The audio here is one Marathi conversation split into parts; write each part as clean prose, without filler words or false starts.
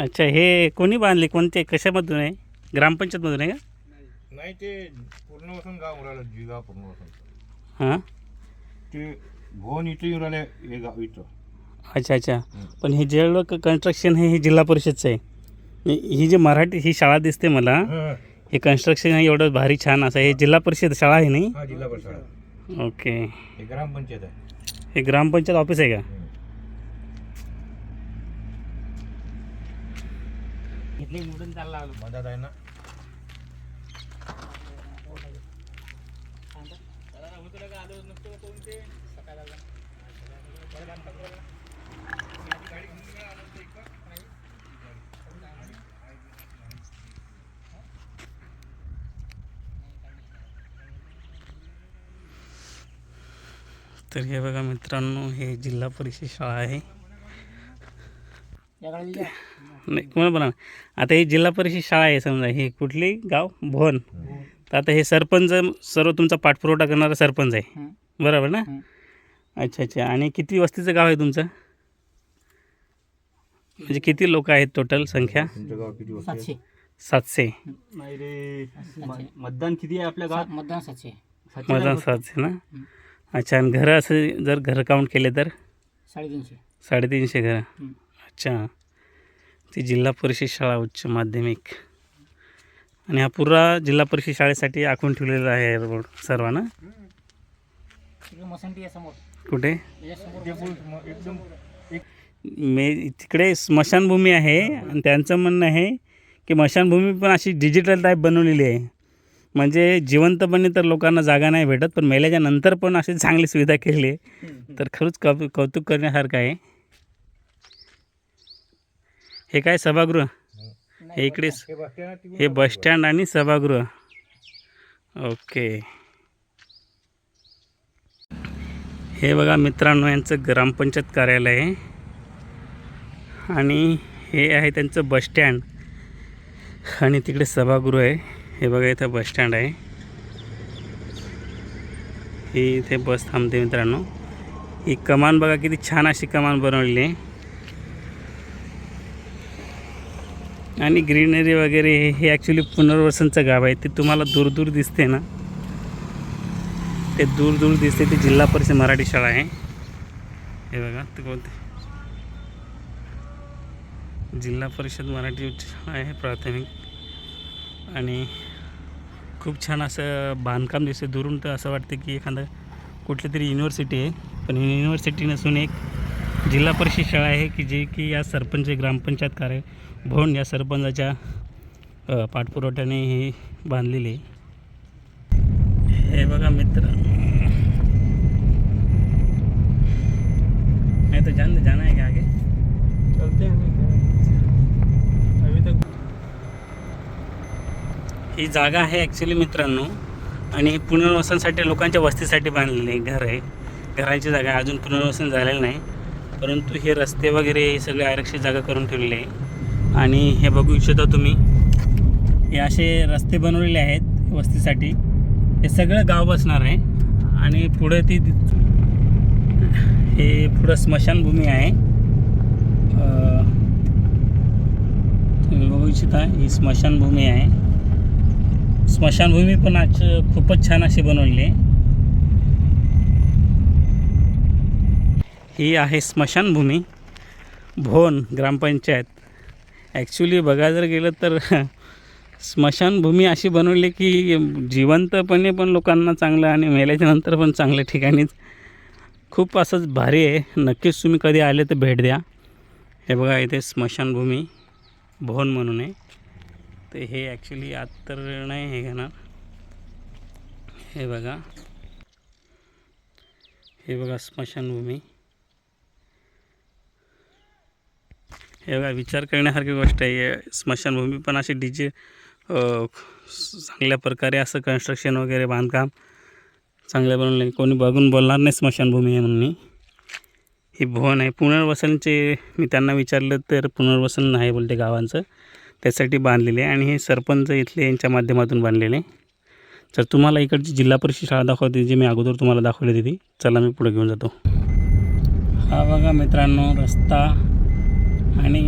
अच्छा, हे कोणी बांधले? कोणते कशामधून आहे? ग्रामपंचायतमधून आहे का? नाही ते पूर्ण वसन गाव उरालं गाव पूर्ण वसन हां. ते भवन इथं येऊन राहिले हे गाव इथं. अच्छा अच्छा. पण हे जेवढं कन्स्ट्रक्शन हे जिल्हा परिषदचं आहे. ही जी मराठी ही शाळा दिसते मला, हे कन्स्ट्रक्शन आहे एवढं भारी छान असं, हे जिल्हा परिषद शाळा आहे नाही? हा जिल्हा परिषद. ओके. हे ग्रामपंचायत आहे. हे ग्रामपंचायत ऑफिस आहे का? इथले निवडून चालला आलो मदत आहे ना. तर हे बघा मित्रांनो, हे जिल्हा परिषद शाळा आहे. नाही कोण बना. आता ही जिल्हा परिषद शाळा आहे समजा, ही कुठली गाव भवन. तर आता हे सरपंच सर्व तुमचा पाठपुरवठा करणारा सरपंच आहे, बरोबर ना? अच्छा अच्छा. आणि किती वस्तीचं गाव आहे तुमचं? म्हणजे किती लोक आहेत टोटल संख्या? तुमच्या गावात किती वस्ती आहे? 700. नाही रे, मतदान किती आहे आपल्या गावात? मतदान 700. मतदान 700 ना? अच्छा. आणि घरं असं जर घर काउंट केले तर 350. 350 घरं. अच्छा. ती जिल्हा परिषद शाळा उच्च माध्यमिक. आणि हा पुरा जिल्हा परिषद शाळेसाठी आखून ठेवलेला आहे रोड सर्वांना. मसंती आहे समोर. कुठे? एकदम तिकडे स्मशानभूमी आहे, आणि त्यांचं म्हणणं आहे की स्मशानभूमी पण अशी डिजिटल टाईप बनवलेली आहे. म्हणजे जिवंतपणे तर लोकांना जागा नाही भेटत, पण मेल्याच्या नंतर पण अशी चांगली सुविधा केली आहे. तर खरंच कौतुक करण्यासारखं आहे. हे काय सभागृह? हे इकडे हे बसस्टँड आणि सभागृह. ओके. हे बघा मित्रांनो, यांचं ग्रामपंचायत कार्यालय आहे, आणि हे आहे त्यांचं बसस्टँड, आणि तिकडे सभागृह आहे. हे बघा इथं बसस्टँड आहे, ही इथे बस थांबते मित्रांनो. ही कमान बघा किती छान अशी कमान बनवलेली आहे, आणि ग्रीनरी वगैरे. हे ॲक्च्युली पुनर्वसनचं गाव आहे. ते तुम्हाला दूर दूर दिसते ना, ते दूर दूर दिसते, ते जिल्हा परिषद मराठी शाळा आहे. हे बघा ते कोणते जिल्हा परिषद मराठी उच्च शाळा आहे प्राथमिक. आणि खूप छान असं बांधकाम दिसते दुरून, तर असं वाटतं की एखादं कुठली तरी युनिव्हर्सिटी आहे, पण युनिव्हर्सिटी नसून एक जिल्हा परिषद शाळा आहे, की जे की या सरपंच ग्रामपंचायत कार्य भवन या सरपंचाच्या पाठपुरवठ्याने हे बांधलेले आहे. हे बघा मित्र, नहीं तो जाना है क्या आगे? चलते हैं अभी तक. ही जागा आहे ॲक्च्युली मित्रांनो, आणि पुनर्वसनासाठी लोकांच्या वस्तीसाठी बांधलेली घर आहे. घराची जागा आहे, अजून पुनर्वसन झालेलं नाही, परंतु हे रस्ते वगैरे हे सगळे आरक्षित जागा करून ठेवलेले आहे. आणि हे बघू इच्छिता तुम्ही, हे असे रस्ते बनवलेले आहेत वस्तीसाठी. हे सगळं गाव बसणार आहे, आणि पुढे ती हे पुढं स्मशानभूमी आहे. तुम्ही बघू इच्छिता ही स्मशानभूमी आहे. स्मशानभूमी पण आज खूपच छान अशी बनवलेली आहे. ही आहे स्मशानभूमी भवन ग्रामपंचायत. ॲक्च्युली बघायला जर गेलं तर स्मशानभूमी अशी बनवली की जिवंतपणे पण लोकांना चांगलं, आणि मेल्याच्या नंतर पण चांगल्या ठिकाणीच. खूप असंच भारी आहे. नक्कीच तुम्ही कधी आले तर भेट द्या. हे बघा इथे स्मशानभूमी भवन म्हणून आहे. तर हे ॲक्च्युली आत तर नाही हे घेणार. हे बघा स्मशानभूमी. हे बघा विचार करण्यासारखी गोष्ट आहे. स्मशानभूमी पण अशी चांगल्या प्रकारे असं कन्स्ट्रक्शन वगैरे बांधकाम चांगलं बनवलं. कोणी बघून बोलणार नाही स्मशानभूमी आहे म्हणून. ही भवन आहे पुनर्वसनचे. मी त्यांना विचारलं तर पुनर्वसन नाही बोलते गावांचं, त्यासाठी बांधलेले आहे. आणि हे सरपंच इथले यांच्या माध्यमातून बांधलेले. तर तुम्हाला इकडची जिल्हा परिषद शाळा दाखवते, जी मी अगोदर तुम्हाला दाखवली होती. चला मी पुढे घेऊन जातो. हा बघा मित्रांनो रस्ता, आणि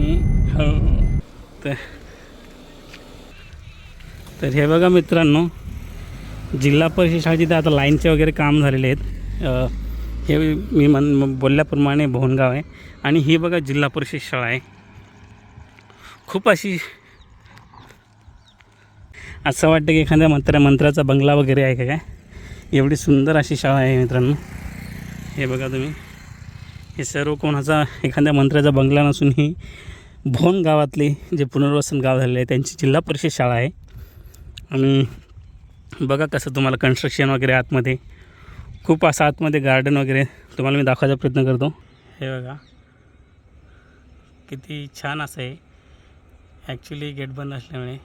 तर हे बघा मित्रांनो, जिल्हा परिषद शाळेची तर आता लाईनचे वगैरे काम झालेले आहेत. हे मी बोलल्याप्रमाणे भोनगाव आहे आणि ही बघा जिल्हा परिषद शाळा आहे. खूप अशी असं वाटतं की एखाद्या मंत्र्याचा बंगला वगैरे आहे का काय, एवढी सुंदर अशी शाळा आहे मित्रांनो. हे बघा तुम्ही, हे सर्व कोणाचा एखाद्या मंत्र्याचा बंगला नसून ही भोन गावातले जे पुनर्वसन गाव झालेले आहे त्यांची जिल्हा परिषद शाळा आहे. आणि बघा कसं तुम्हाला कन्स्ट्रक्शन वगैरे आतमध्ये, खूप असं आतमध्ये गार्डन वगैरे तुम्हाला मी दाखवायचा प्रयत्न करतो. हे बघा किती छान असं आहे. ॲक्च्युली गेट बंद असल्यामुळे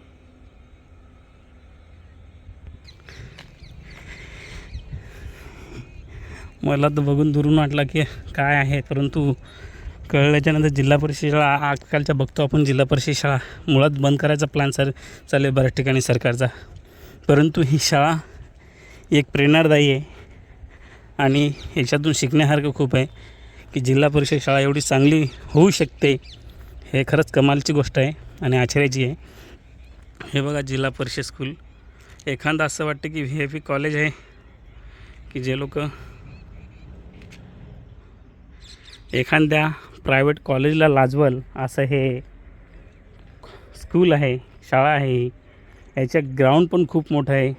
मला तर बघून दुरून वाटलं की काय आहे, परंतु कळल्याच्यानंतर जिल्हा परिषद शाळा आजकालच्या बघतो आपण, जिल्हा परिषद शाळा मुळात बंद करायचा प्लॅन चालेल बऱ्याच ठिकाणी सरकारचा. परंतु ही शाळा एक प्रेरणादायी आहे आणि याच्यातून शिकण्यासारखं खूप आहे की जिल्हा परिषद शाळा एवढी चांगली होऊ शकते. हे खरंच कमालची गोष्ट आहे आणि आश्चर्याची आहे. हे बघा जिल्हा परिषद स्कूल. एखादं असं वाटतं की VIP कॉलेज आहे की जे लोक एखाद्या प्रायव्हेट कॉलेजला लाजवल असं हे स्कूल आहे, शाळा आहे. याचं ग्राउंड पण खूप मोठं आहे,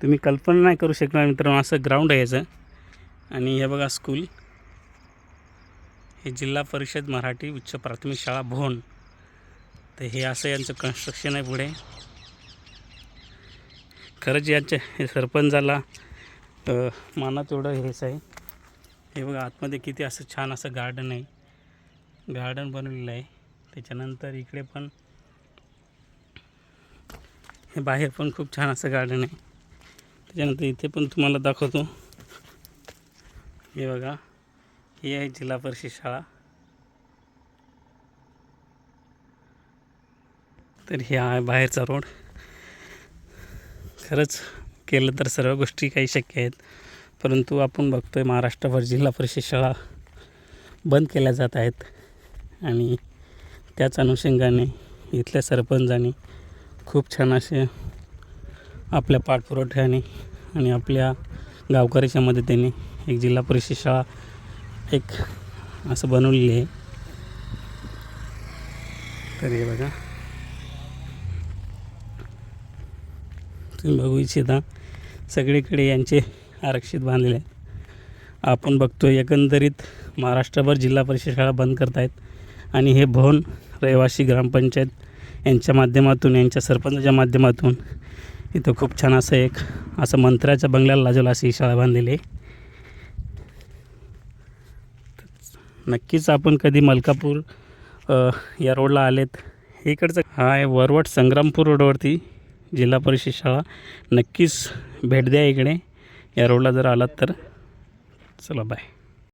तुम्ही कल्पना नाही करू शकणार मित्रांनो, असं ग्राउंड आहे याचं. आणि हे बघा स्कूल, हे जिल्हा परिषद मराठी उच्च प्राथमिक शाळा भोन. तर हे असं यांचं कन्स्ट्रक्शन आहे पुढे. खरंच यांच्या हे सरपंचाला मानात एवढं हेच आहे. हे बघा आतमध्ये किती असं छान असं गार्डन आहे, गार्डन बनवलेलं आहे. त्याच्यानंतर इकडे पण हे बाहेर पण खूप छान असं गार्डन आहे. त्याच्यानंतर इथे पण तुम्हाला दाखवतो. हे बघा, ही आहे जिल्हा परिषद शाळा. तर हे आहे बाहेरचा रोड. खरंच केलं तर सर्व गोष्टी काही शक्य आहेत, परंतु आपण बघतो आहे महाराष्ट्रभर जिल्हा परिषद शाळा बंद केल्या जात आहेत. आणि त्याच अनुषंगाने इथल्या सरपंचांनी खूप छान असे आपल्या पाठपुराव्याने आणि आपल्या गावकऱ्याच्या मदतीने एक जिल्हा परिषद शाळा एक असं बनवलेली आहे. तर हे बघा, तुम्ही बघू इच्छिता सगळीकडे यांचे आरक्षित बांधलेले आहेत. आपण बघतो एकंदरीत महाराष्ट्रभर जिल्हा परिषद शाळा बंद करत आहेत. आणि हे भवन रहिवासी ग्रामपंचायत यांच्या माध्यमातून, यांच्या सरपंचाच्या माध्यमातून इथं खूप छान असं एक असं मंत्र्याच्या बंगल्याला लाजवलं अशी ही शाळा बांधलेली आहे. नक्कीच आपण कधी मलकापूर या रोडला आलेत, हे इकडचं हा आहे वरवट संग्रामपूर रोडवरती जिल्हा परिषद शाळा. नक्कीच भेट द्या इकडे या रोडला जर आलात तर. चला बाय.